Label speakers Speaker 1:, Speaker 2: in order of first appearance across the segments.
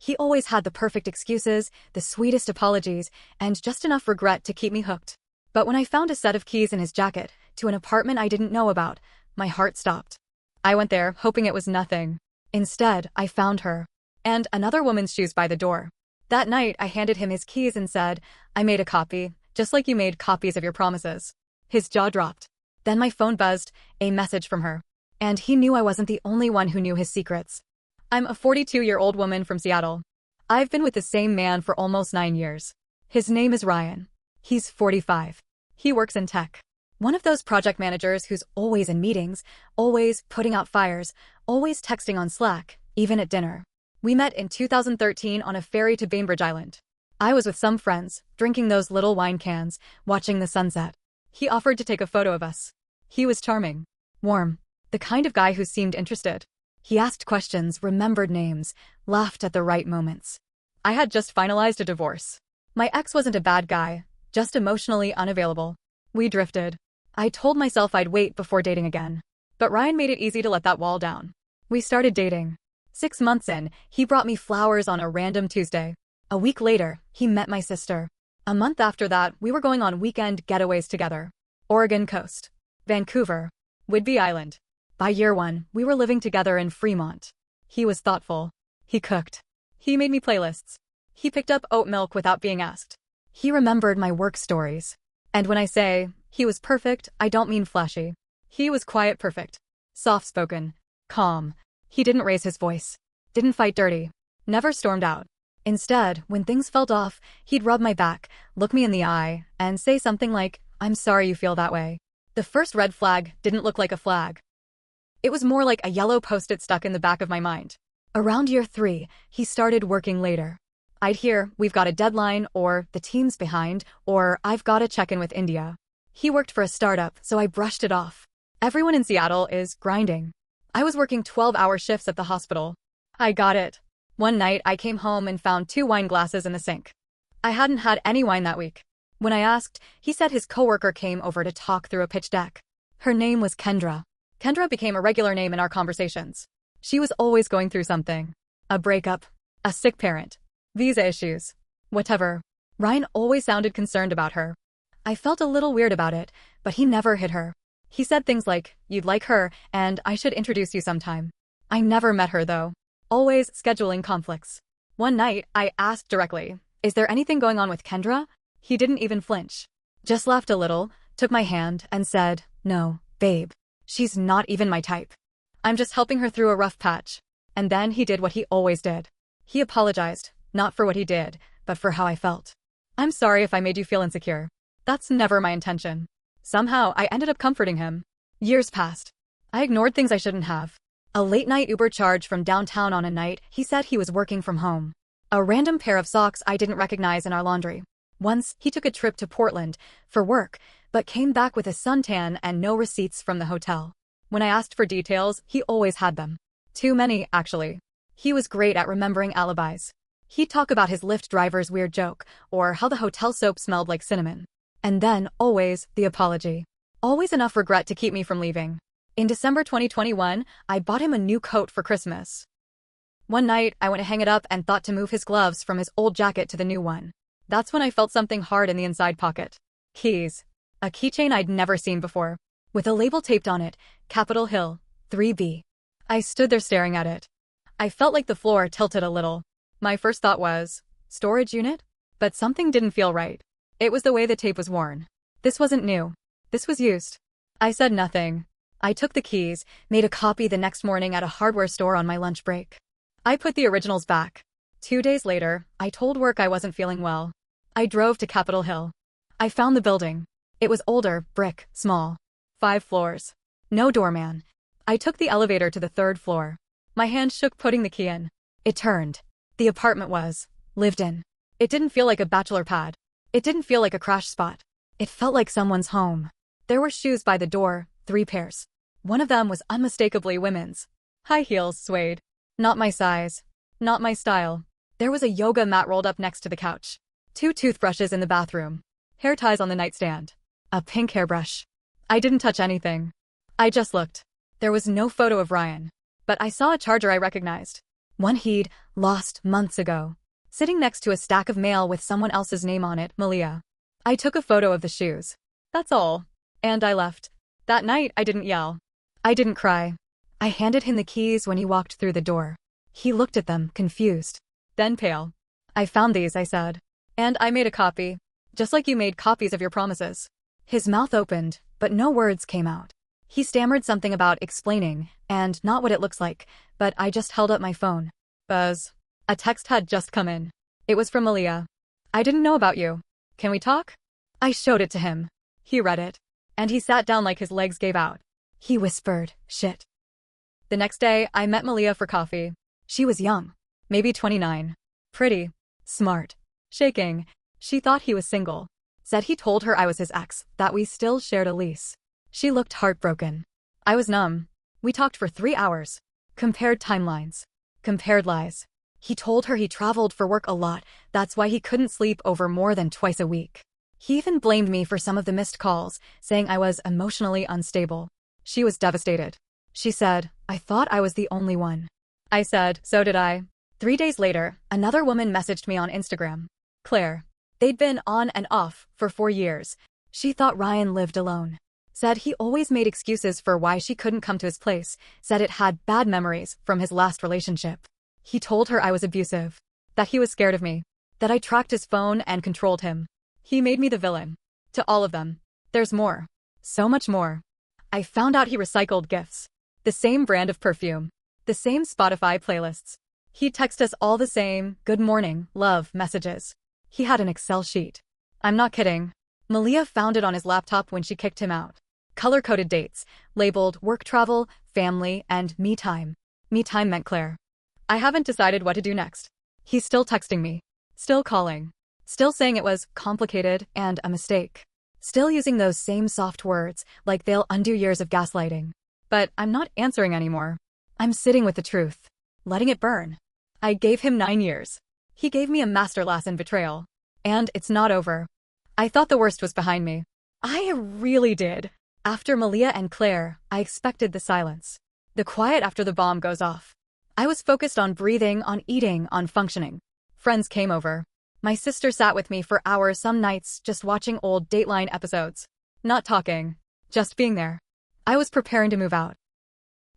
Speaker 1: He always had the perfect excuses, the sweetest apologies, and just enough regret to keep me hooked. But when I found a set of keys in his jacket to an apartment I didn't know about, my heart stopped. I went there, hoping it was nothing. Instead, I found her. And another woman's shoes by the door. That night, I handed him his keys and said, "I made a copy, just like you made copies of your promises." His jaw dropped. Then my phone buzzed, a message from her. And he knew I wasn't the only one who knew his secrets. I'm a 42-year-old woman from Seattle. I've been with the same man for almost 9 years. His name is Ryan. He's 45. He works in tech. One of those project managers who's always in meetings, always putting out fires, always texting on Slack, even at dinner. We met in 2013 on a ferry to Bainbridge Island. I was with some friends, drinking those little wine cans, watching the sunset. He offered to take a photo of us. He was charming, warm, the kind of guy who seemed interested. He asked questions, remembered names, laughed at the right moments. I had just finalized a divorce. My ex wasn't a bad guy, just emotionally unavailable. We drifted. I told myself I'd wait before dating again. But Ryan made it easy to let that wall down. We started dating. 6 months in, he brought me flowers on a random Tuesday. A week later, he met my sister. A month after that, we were going on weekend getaways together. Oregon coast, Vancouver, Whidbey Island. By year 1, we were living together in Fremont. He was thoughtful. He cooked. He made me playlists. He picked up oat milk without being asked. He remembered my work stories. And when I say he was perfect, I don't mean flashy. He was quiet perfect. Soft-spoken. Calm. He didn't raise his voice. Didn't fight dirty. Never stormed out. Instead, when things felt off, he'd rub my back, look me in the eye, and say something like, "I'm sorry you feel that way." The first red flag didn't look like a flag. It was more like a yellow post-it stuck in the back of my mind. Around year 3, he started working later. I'd hear, "We've got a deadline," or "The team's behind," or "I've got to check in with India." He worked for a startup, so I brushed it off. Everyone in Seattle is grinding. I was working 12-hour shifts at the hospital. I got it. One night, I came home and found 2 wine glasses in the sink. I hadn't had any wine that week. When I asked, he said his coworker came over to talk through a pitch deck. Her name was Kendra. Kendra became a regular name in our conversations. She was always going through something. A breakup, a sick parent, visa issues, whatever. Ryan always sounded concerned about her. I felt a little weird about it, but he never hit her. He said things like, "You'd like her, and I should introduce you sometime." I never met her though. Always scheduling conflicts. One night, I asked directly, "Is there anything going on with Kendra?" He didn't even flinch. Just laughed a little, took my hand, and said, "No, babe. She's not even my type. I'm just helping her through a rough patch." And then he did what he always did. He apologized, not for what he did, but for how I felt. "I'm sorry if I made you feel insecure. That's never my intention." Somehow, I ended up comforting him. Years passed. I ignored things I shouldn't have. A late-night Uber charge from downtown on a night he said he was working from home. A random pair of socks I didn't recognize in our laundry. Once, he took a trip to Portland for work, but came back with a suntan and no receipts from the hotel. When I asked for details, he always had them. Too many, actually. He was great at remembering alibis. He'd talk about his Lyft driver's weird joke, or how the hotel soap smelled like cinnamon. And then, always, the apology. Always enough regret to keep me from leaving. In December 2021, I bought him a new coat for Christmas. One night, I went to hang it up and thought to move his gloves from his old jacket to the new one. That's when I felt something hard in the inside pocket. Keys. A keychain I'd never seen before. With a label taped on it, Capitol Hill, 3B. I stood there staring at it. I felt like the floor tilted a little. My first thought was, storage unit? But something didn't feel right. It was the way the tape was worn. This wasn't new. This was used. I said nothing. I took the keys, made a copy the next morning at a hardware store on my lunch break. I put the originals back. 2 days later, I told work I wasn't feeling well. I drove to Capitol Hill. I found the building. It was older, brick, small. 5 floors. No doorman. I took the elevator to the 3rd floor. My hand shook putting the key in. It turned. The apartment was lived in. It didn't feel like a bachelor pad. It didn't feel like a crash spot. It felt like someone's home. There were shoes by the door, 3 pairs. One of them was unmistakably women's. High heels swayed. Not my size. Not my style. There was a yoga mat rolled up next to the couch. 2 toothbrushes in the bathroom. Hair ties on the nightstand. A pink hairbrush. I didn't touch anything. I just looked. There was no photo of Ryan. But I saw a charger I recognized. One he'd lost months ago. Sitting next to a stack of mail with someone else's name on it, Malia. I took a photo of the shoes. That's all. And I left. That night, I didn't yell. I didn't cry. I handed him the keys when he walked through the door. He looked at them, confused. Then pale. I found these, I said. And I made a copy. Just like you made copies of your promises. His mouth opened, but no words came out. He stammered something about explaining, and not what it looks like, but I just held up my phone. Buzz. A text had just come in. It was from Malia. I didn't know about you. Can we talk? I showed it to him. He read it. And he sat down like his legs gave out. He whispered, shit. The next day, I met Malia for coffee. She was young. Maybe 29. Pretty. Smart. Shaking. She thought he was single. Said he told her I was his ex, that we still shared a lease. She looked heartbroken. I was numb. We talked for 3 hours. Compared timelines. Compared lies. He told her he traveled for work a lot, that's why he couldn't sleep over more than twice a week. He even blamed me for some of the missed calls, saying I was emotionally unstable. She was devastated. She said, I thought I was the only one. I said, so did I. 3 days later, another woman messaged me on Instagram. Claire. They'd been on and off for 4 years. She thought Ryan lived alone. Said he always made excuses for why she couldn't come to his place, said it had bad memories from his last relationship. He told her I was abusive. That he was scared of me. That I tracked his phone and controlled him. He made me the villain. To all of them. There's more. So much more. I found out he recycled gifts. The same brand of perfume. The same Spotify playlists. He'd text us all the same, good morning, love, messages. He had an Excel sheet. I'm not kidding. Malia found it on his laptop when she kicked him out. Color-coded dates, labeled work travel, family, and me time. Me time meant Claire. I haven't decided what to do next. He's still texting me. Still calling. Still saying it was complicated and a mistake. Still using those same soft words, like they'll undo years of gaslighting. But I'm not answering anymore. I'm sitting with the truth. Letting it burn. I gave him 9 years. He gave me a masterclass in betrayal. And it's not over. I thought the worst was behind me. I really did. After Malia and Claire, I expected the silence. The quiet after the bomb goes off. I was focused on breathing, on eating, on functioning. Friends came over. My sister sat with me for hours some nights just watching old Dateline episodes. Not talking. Just being there. I was preparing to move out.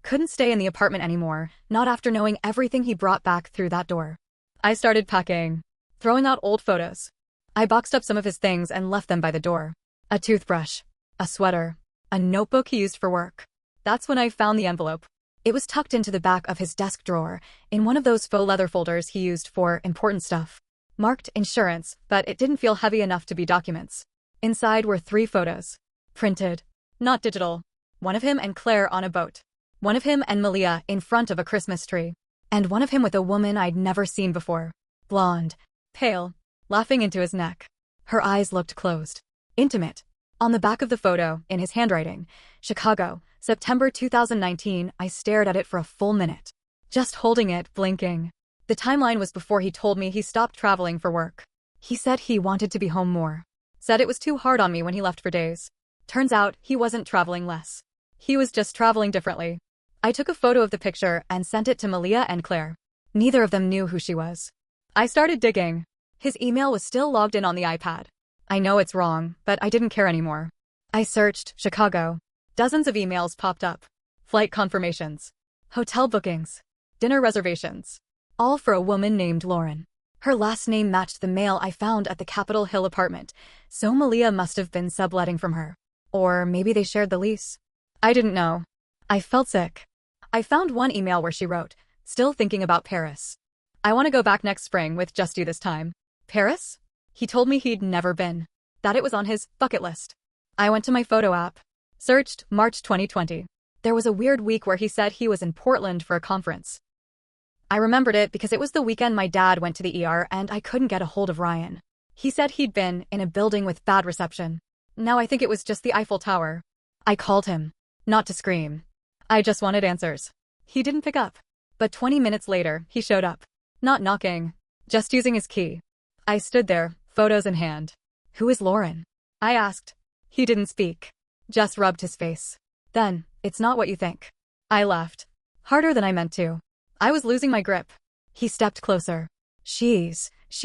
Speaker 1: Couldn't stay in the apartment anymore, not after knowing everything he brought back through that door. I started packing. Throwing out old photos. I boxed up some of his things and left them by the door. A toothbrush. A sweater. A notebook he used for work. That's when I found the envelope. It was tucked into the back of his desk drawer, in one of those faux leather folders he used for important stuff. Marked insurance, but it didn't feel heavy enough to be documents. Inside were 3 photos. Printed. Not digital. One of him and Claire on a boat. One of him and Malia in front of a Christmas tree. And one of him with a woman I'd never seen before. Blonde. Pale. Laughing into his neck. Her eyes looked closed. Intimate. On the back of the photo, in his handwriting, Chicago, September 2019, I stared at it for a full minute. Just holding it, blinking. The timeline was before he told me he stopped traveling for work. He said he wanted to be home more. Said it was too hard on me when he left for days. Turns out, he wasn't traveling less. He was just traveling differently. I took a photo of the picture and sent it to Malia and Claire. Neither of them knew who she was. I started digging. His email was still logged in on the iPad. I know it's wrong, but I didn't care anymore. I searched Chicago. Dozens of emails popped up. Flight confirmations. Hotel bookings. Dinner reservations. All for a woman named Lauren. Her last name matched the mail I found at the Capitol Hill apartment, so Malia must have been subletting from her. Or maybe they shared the lease. I didn't know. I felt sick. I found one email where she wrote, still thinking about Paris. I want to go back next spring with just you this time. Paris? He told me he'd never been. That it was on his bucket list. I went to my photo app. Searched March 2020. There was a weird week where he said he was in Portland for a conference. I remembered it because it was the weekend my dad went to the ER and I couldn't get a hold of Ryan. He said he'd been in a building with bad reception. Now I think it was just the Eiffel Tower. I called him. Not to scream. I just wanted answers. He didn't pick up. But 20 minutes later, he showed up. Not knocking. Just using his key. I stood there, photos in hand. Who is Lauren? I asked. He didn't speak. Just rubbed his face. Then, it's not what you think. I laughed. Harder than I meant to. I was losing my grip. He stepped closer. She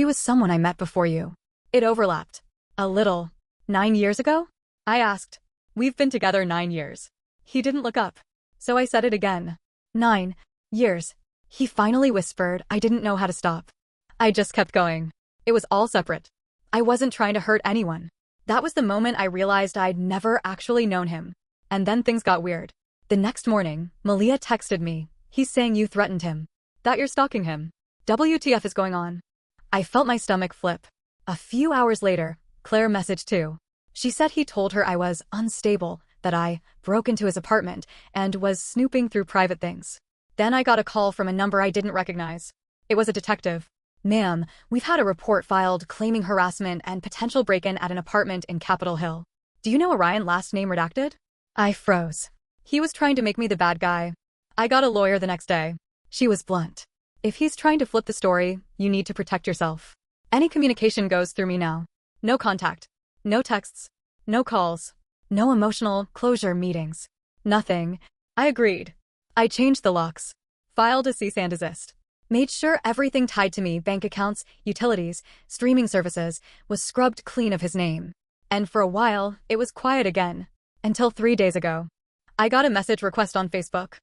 Speaker 1: was someone I met before you. It overlapped. A little. 9 years ago? I asked. We've been together 9 years. He didn't look up. So I said it again. 9 years. He finally whispered. I didn't know how to stop. I just kept going. It was all separate. I wasn't trying to hurt anyone. That was the moment I realized I'd never actually known him. And then things got weird. The next morning, Malia texted me. He's saying you threatened him. That you're stalking him. WTF is going on? I felt my stomach flip. A few hours later, Claire messaged too. She said he told her I was unstable, that I broke into his apartment and was snooping through private things. Then I got a call from a number I didn't recognize. It was a detective. Ma'am, we've had a report filed claiming harassment and potential break-in at an apartment in Capitol Hill. Do you know Orion last name redacted? I froze. He was trying to make me the bad guy. I got a lawyer the next day. She was blunt. If he's trying to flip the story, you need to protect yourself. Any communication goes through me now. No contact. No texts. No calls. No emotional closure meetings. Nothing. I agreed. I changed the locks. Filed a cease and desist. Made sure everything tied to me, bank accounts, utilities, streaming services, was scrubbed clean of his name. And for a while, it was quiet again. Until 3 days ago. I got a message request on Facebook.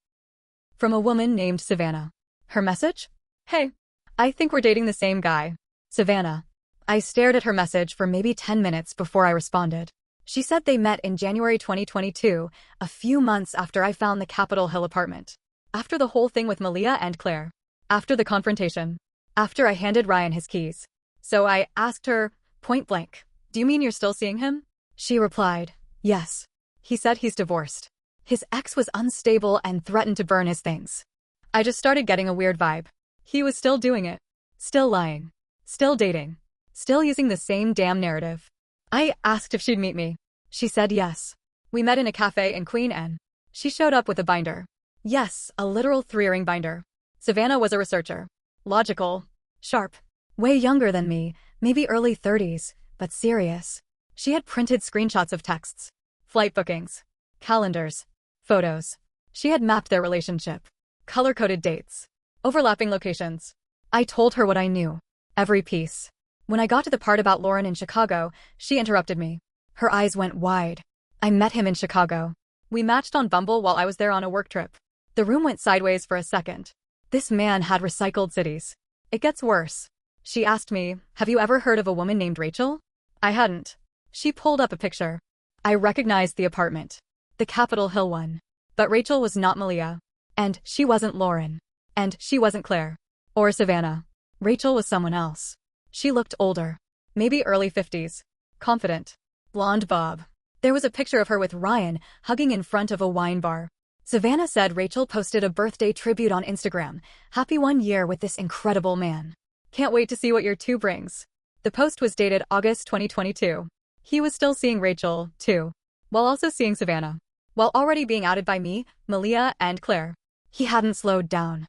Speaker 1: From a woman named Savannah. Her message? Hey. I think we're dating the same guy. Savannah. I stared at her message for maybe 10 minutes before I responded. She said they met in January 2022, a few months after I found the Capitol Hill apartment. After the whole thing with Malia and Claire. After the confrontation. After I handed Ryan his keys. So I asked her, point blank, do you mean you're still seeing him? She replied, yes. He said he's divorced. His ex was unstable and threatened to burn his things. I just started getting a weird vibe. He was still doing it. Still lying. Still dating. Still using the same damn narrative. I asked if she'd meet me. She said yes. We met in a cafe in Queen Anne. She showed up with a binder. Yes, a literal 3-ring binder. Savannah was a researcher. Logical. Sharp. Way younger than me, maybe early 30s, but serious. She had printed screenshots of texts. Flight bookings. Calendars. Photos. She had mapped their relationship. Color-coded dates. Overlapping locations. I told her what I knew. Every piece. When I got to the part about Lauren in Chicago, she interrupted me. Her eyes went wide. I met him in Chicago. We matched on Bumble while I was there on a work trip. The room went sideways for a second. This man had recycled cities. It gets worse. She asked me, have you ever heard of a woman named Rachel? I hadn't. She pulled up a picture. I recognized the apartment. The Capitol Hill one. But Rachel was not Malia. And she wasn't Lauren. And she wasn't Claire. Or Savannah. Rachel was someone else. She looked older. Maybe early 50s. Confident. Blonde bob. There was a picture of her with Ryan, hugging in front of a wine bar. Savannah said Rachel posted a birthday tribute on Instagram. Happy 1 year with this incredible man. Can't wait to see what year 2 brings. The post was dated August 2022. He was still seeing Rachel, too. While also seeing Savannah. While already being outed by me, Malia, and Claire. He hadn't slowed down.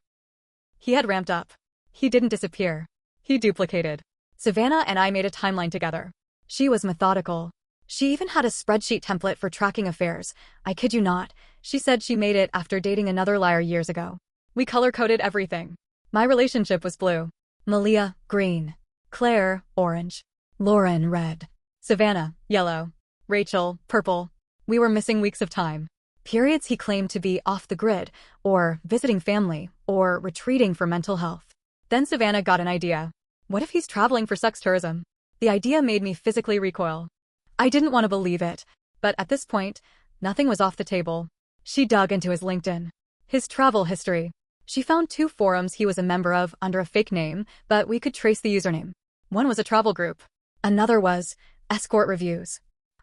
Speaker 1: He had ramped up. He didn't disappear. He duplicated. Savannah and I made a timeline together. She was methodical. She even had a spreadsheet template for tracking affairs. I kid you not. She said she made it after dating another liar years ago. We color-coded everything. My relationship was blue. Malia, green. Claire, orange. Lauren, red. Savannah, yellow. Rachel, purple. We were missing weeks of time. Periods he claimed to be off the grid, or visiting family, or retreating for mental health. Then Savannah got an idea. What if he's traveling for sex tourism? The idea made me physically recoil. I didn't want to believe it, but at this point, nothing was off the table. She dug into his LinkedIn. His travel history. She found 2 forums he was a member of under a fake name, but we could trace the username. One was a travel group. Another was escort reviews.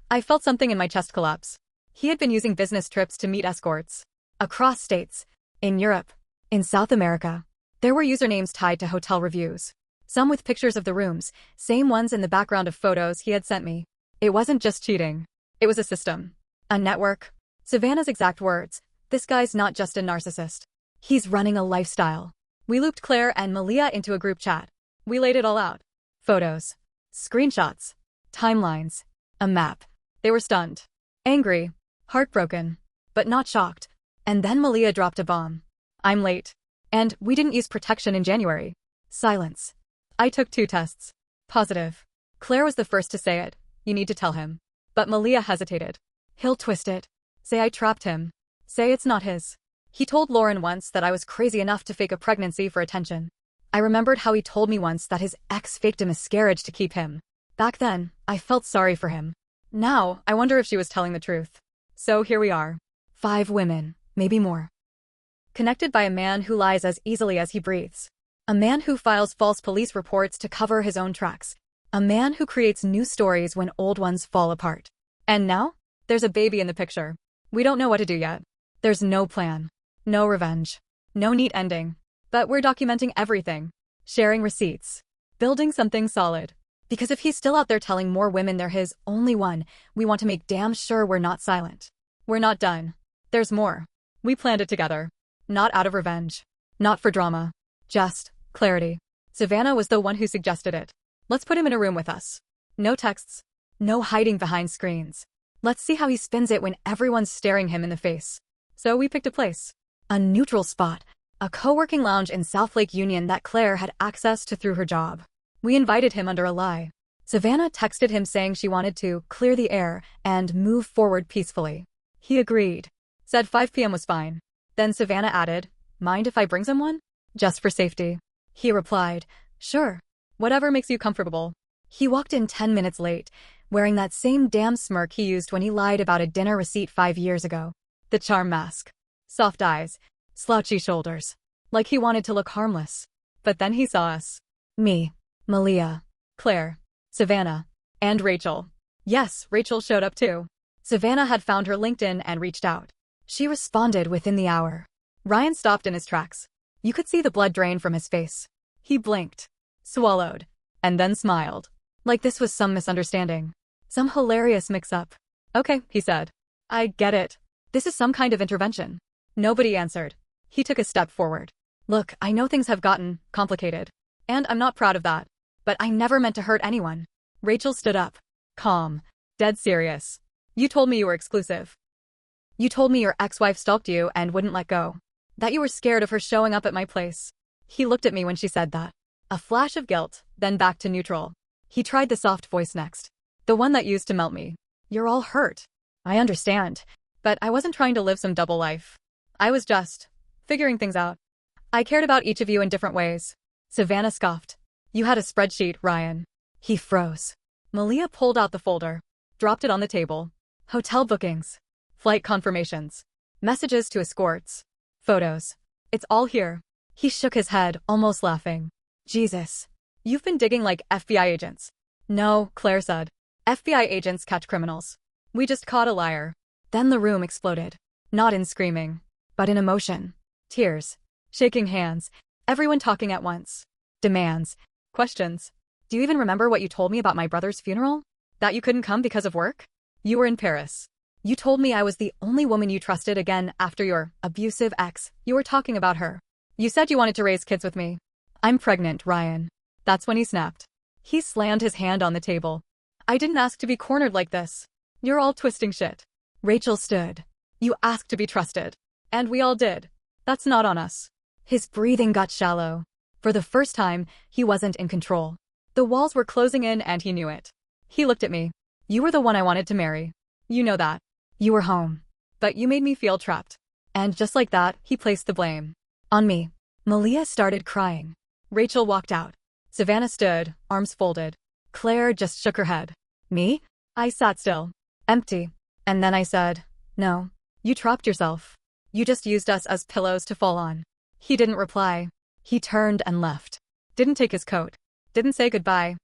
Speaker 1: I felt something in my chest collapse. He had been using business trips to meet escorts. Across states. In Europe. In South America. There were usernames tied to hotel reviews. Some with pictures of the rooms, same ones in the background of photos he had sent me. It wasn't just cheating. It was a system. A network. Savannah's exact words. This guy's not just a narcissist. He's running a lifestyle. We looped Claire and Malia into a group chat. We laid it all out. Photos. Screenshots. Timelines. A map. They were stunned. Angry. Heartbroken. But not shocked. And then Malia dropped a bomb. I'm late. And we didn't use protection in January. Silence. I took 2 tests. Positive. Claire was the first to say it. You need to tell him. But Malia hesitated. He'll twist it. Say I trapped him. Say it's not his. He told Lauren once that I was crazy enough to fake a pregnancy for attention. I remembered how he told me once that his ex faked a miscarriage to keep him. Back then, I felt sorry for him. Now, I wonder if she was telling the truth. So here we are. 5 women, maybe more. Connected by a man who lies as easily as he breathes. A man who files false police reports to cover his own tracks. A man who creates new stories when old ones fall apart. And now, there's a baby in the picture. We don't know what to do yet. There's no plan. No revenge. No neat ending. But we're documenting everything. Sharing receipts. Building something solid. Because if he's still out there telling more women they're his only one, we want to make damn sure we're not silent. We're not done. There's more. We planned it together. Not out of revenge. Not for drama. Just clarity. Savannah was the one who suggested it. Let's put him in a room with us. No texts. No hiding behind screens. Let's see how he spins it when everyone's staring him in the face. So we picked a place. A neutral spot. A co-working lounge in South Lake Union that Claire had access to through her job. We invited him under a lie. Savannah texted him saying she wanted to clear the air and move forward peacefully. He agreed. Said 5 p.m. was fine. Then Savannah added, mind if I bring someone? Just for safety. He replied, sure. Whatever makes you comfortable. He walked in 10 minutes late, wearing that same damn smirk he used when he lied about a dinner receipt 5 years ago. The charm mask. Soft eyes. Slouchy shoulders. Like he wanted to look harmless. But then he saw us. Me. Malia. Claire. Savannah. And Rachel. Yes, Rachel showed up too. Savannah had found her LinkedIn and reached out. She responded within the hour. Ryan stopped in his tracks. You could see the blood drain from his face. He blinked. Swallowed. And then smiled. Like this was some misunderstanding. Some hilarious mix-up. Okay, he said. I get it. This is some kind of intervention. Nobody answered. He took a step forward. Look, I know things have gotten complicated. And I'm not proud of that. But I never meant to hurt anyone. Rachel stood up. Calm. Dead serious. You told me you were exclusive. You told me your ex-wife stalked you and wouldn't let go. That you were scared of her showing up at my place. He looked at me when she said that. A flash of guilt, then back to neutral. He tried the soft voice next. The one that used to melt me. You're all hurt. I understand. But I wasn't trying to live some double life. I was just figuring things out. I cared about each of you in different ways. Savannah scoffed. You had a spreadsheet, Ryan. He froze. Malia pulled out the folder. Dropped it on the table. Hotel bookings. Flight confirmations. Messages to escorts. Photos. It's all here. He shook his head, almost laughing. Jesus. You've been digging like FBI agents. No, Claire said. FBI agents catch criminals. We just caught a liar. Then the room exploded. Not in screaming, but in emotion. Tears. Shaking hands. Everyone talking at once. Demands. Questions. Do you even remember what you told me about my brother's funeral? That you couldn't come because of work? You were in Paris. You told me I was the only woman you trusted again after your abusive ex. You were talking about her. You said you wanted to raise kids with me. I'm pregnant, Ryan. That's when he snapped. He slammed his hand on the table. I didn't ask to be cornered like this. You're all twisting shit. Rachel stood. You asked to be trusted. And we all did. That's not on us. His breathing got shallow. For the first time, he wasn't in control. The walls were closing in and he knew it. He looked at me. You were the one I wanted to marry. You know that. You were home. But you made me feel trapped. And just like that, he placed the blame on me. Malia started crying. Rachel walked out. Savannah stood, arms folded. Claire just shook her head. Me? I sat still. Empty. And then I said, no. You trapped yourself. You just used us as pillows to fall on. He didn't reply. He turned and left. Didn't take his coat. Didn't say goodbye.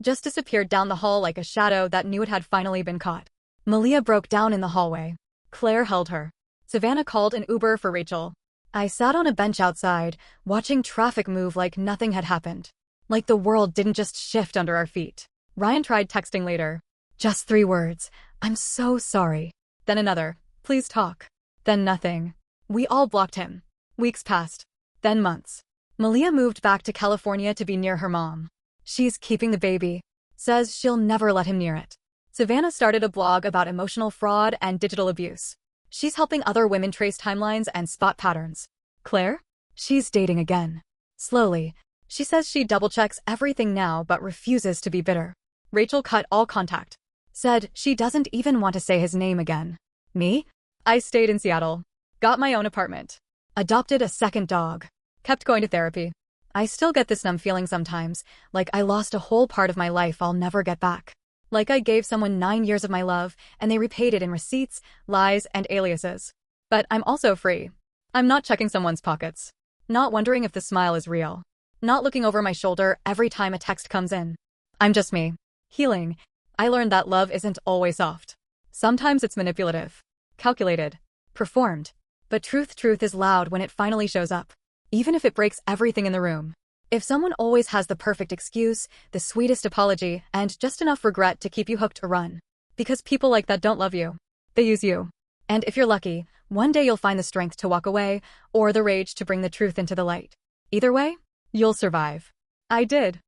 Speaker 1: Just disappeared down the hall like a shadow that knew it had finally been caught. Malia broke down in the hallway. Claire held her. Savannah called an Uber for Rachel. I sat on a bench outside, watching traffic move like nothing had happened. Like the world didn't just shift under our feet. Ryan tried texting later. Just 3 words. I'm so sorry. Then another. Please talk. Then nothing. We all blocked him. Weeks passed. Then months. Malia moved back to California to be near her mom. She's keeping the baby. Says she'll never let him near it. Savannah started a blog about emotional fraud and digital abuse. She's helping other women trace timelines and spot patterns. Claire? She's dating again. Slowly. She says she double-checks everything now but refuses to be bitter. Rachel cut all contact. Said she doesn't even want to say his name again. Me? I stayed in Seattle. Got my own apartment. Adopted a second dog. Kept going to therapy. I still get this numb feeling sometimes, like I lost a whole part of my life I'll never get back. Like I gave someone 9 years of my love, and they repaid it in receipts, lies, and aliases. But I'm also free. I'm not checking someone's pockets. Not wondering if the smile is real. Not looking over my shoulder every time a text comes in. I'm just me. Healing. I learned that love isn't always soft. Sometimes it's manipulative. Calculated. Performed. But truth is loud when it finally shows up. Even if it breaks everything in the room. If someone always has the perfect excuse, the sweetest apology, and just enough regret to keep you hooked or run. Because people like that don't love you. They use you. And if you're lucky, one day you'll find the strength to walk away, or the rage to bring the truth into the light. Either way, you'll survive. I did.